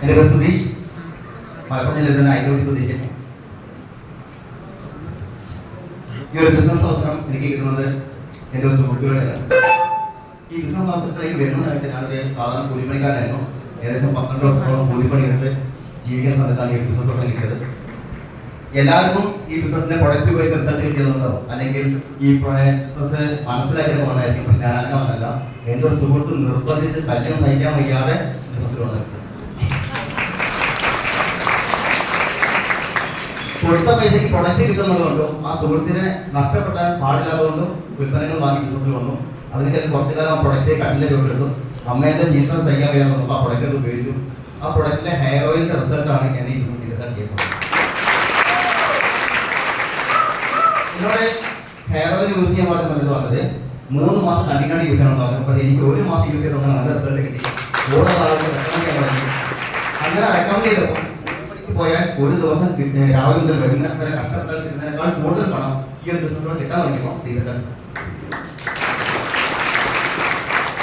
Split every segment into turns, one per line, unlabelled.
എൻ്റെ പേര് സുധീഷ്, മലപ്പുറം ജില്ലയിൽ തന്നെ അയലോടി സ്വദേശി. ഈ ഒരു ബിസിനസ് അവസരം എനിക്ക് കിട്ടുന്നത് എൻ്റെ ഒരു സുഹൃത്തുക്കളുടെയാണ്. ഈ ബിസിനസ് അവസരത്തിലേക്ക് വരുന്നതായിട്ട് ഞാനൊരു സാധാരണ കൂലിപ്പണിക്കാരനായിരുന്നു. ഏകദേശം 12 വർഷത്തോളം കൂലിപ്പണി എടുത്ത് ജീവിക്കാൻ സമയത്താണ് ഈ ബിസിനസ് ഒക്കെ കിട്ടിയത്. എല്ലാവർക്കും ഈ ബിസിനസിന്റെ പ്രൊഡക്റ്റ് ഉപയോഗിച്ച് റിസൾട്ട് കിട്ടിയതുണ്ടോ, അല്ലെങ്കിൽ ഈ ബിസിനസ് മനസ്സിലാക്കിയിട്ട് വന്നായിരിക്കും. പക്ഷെ ഞാൻ അങ്ങനെ വന്നല്ല. എൻ്റെ ഒരു സുഹൃത്ത് നിർബന്ധിച്ച് ശല്യം സഹിക്കാൻ വയ്യാതെ ബിസിനസ്സിൽ വന്നത്. കൊടുത്ത പൈസയ്ക്ക് പ്രൊഡക്റ്റ് കിട്ടുന്നതുകൊണ്ടും ആ സുഹൃത്തിനെ നഷ്ടപ്പെടാൻ പാടില്ലാത്തതുകൊണ്ടും ഉൽപ്പന്നങ്ങൾ വാങ്ങി ബിസിനസ്സിൽ വന്നു. അതിനുശേഷം കുറച്ചു കാലം ആ പ്രൊഡക്റ്റ് കട്ടിലെ ചോട്ടിട്ടു. അമ്മേന്റെ ജീവിതം സഹിക്കാൻ വയ്യാൻ വന്നപ്പോൾ ആ പ്രൊഡക്റ്റ് ഉപയോഗിച്ചു. ആ പ്രൊഡക്റ്റിലെ ഹെയർ ഓയിലിന്റെ റിസൾട്ടാണ് എന്നെ ഈ ബിസിനസ് സീരിയസ് ആക്കി കേസത്. എന്നോട് ഹെയർ ഓയിൽ യൂസ് ചെയ്യാൻ പറ്റുന്ന സമയത്ത് പറഞ്ഞത് 3 മാസം കണ്ടിന്യൂട്ടി യൂസ് ചെയ്യണമെന്ന് പറഞ്ഞു. പക്ഷേ എനിക്ക് 1 മാസം യൂസ് ചെയ്തപ്പോൾ നല്ല റിസൾട്ട് കിട്ടി. ഓരോ ആളുകളും റെക്കമെൻഡ് ചെയ്യാൻ പറഞ്ഞു. അങ്ങനെ റെക്കമെൻഡ് ചെയ്തപ്പോൾ പോയാൽ ഒരു ദിവസം രാവിലെ മുതൽ വൈകുന്നേരം വരെ കഷ്ടപ്പെട്ടാൽ കിട്ടുന്നതിനേക്കാൾ കൂടുതൽ പണം ഈ ഒരു ബിസിനസ്സിലൂടെ കിട്ടാൻ തുടങ്ങിയപ്പോൾ സീരിയസ് ആണ്.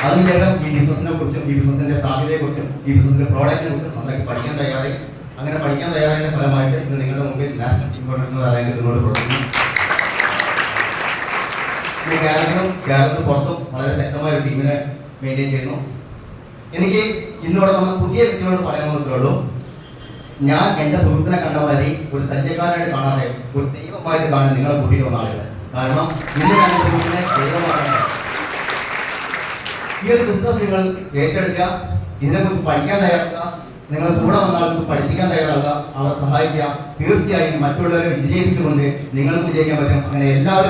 അതിനുശേഷം ഈ ബിസിനസിനെ കുറിച്ചും ഈ ബിസിനസിന്റെ സാധ്യതയെ കുറിച്ചും ഈ ബിസിനസിന്റെ പ്രോഡക്റ്റിനെ കുറിച്ചും നന്നായി പഠിക്കാൻ തയ്യാറായി. അങ്ങനെ പഠിക്കാൻ തയ്യാറായതിന്റെ ഫലമായിട്ട് ഇന്ന് നിങ്ങളുടെ മുമ്പിൽ നാഷണൽ ഇമ്പോർട്ടൻസ് അറിയാൻ ഇതിനോട് പ്രവർത്തിക്കുന്നു. കേരളത്തിന് പുറത്തും വളരെ ശക്തമായ ഒരു ടീമിനെ മെയിൻറ്റെയിൻ ചെയ്യുന്നു. എനിക്ക് ഇന്നിവിടെ നമ്മൾ പുതിയ വ്യക്തികളോട് പറയാനുള്ളതേ ഉള്ളൂ. ഞാൻ എൻ്റെ സുഹൃത്തിനെ കണ്ട മാതിരി ഒരു സഞ്ചയക്കാരനായിട്ട് കാണാതെ ഒരു ദൈവമായിട്ട് കാണാൻ നിങ്ങളെ കൂട്ടിയിട്ട് വന്ന ആളുകൾ. കാരണം ഇന്ന് ഞാൻ സുഹൃത്തിനെ ദൈവമായിട്ടാണ്. ഈ ഒരു ബിസിനസ് നിങ്ങൾ ഏറ്റെടുക്കുക, ഇതിനെക്കുറിച്ച് പഠിക്കാൻ തയ്യാറാക്കുക, നിങ്ങൾ കൂടെ വന്ന ആൾക്ക് പഠിപ്പിക്കാൻ തയ്യാറാക്കുക, അവരെ സഹായിക്കുക. തീർച്ചയായും മറ്റുള്ളവരെ വിജയിപ്പിച്ചുകൊണ്ട് നിങ്ങൾക്ക് വിജയിക്കാൻ പറ്റും. അങ്ങനെ എല്ലാവരും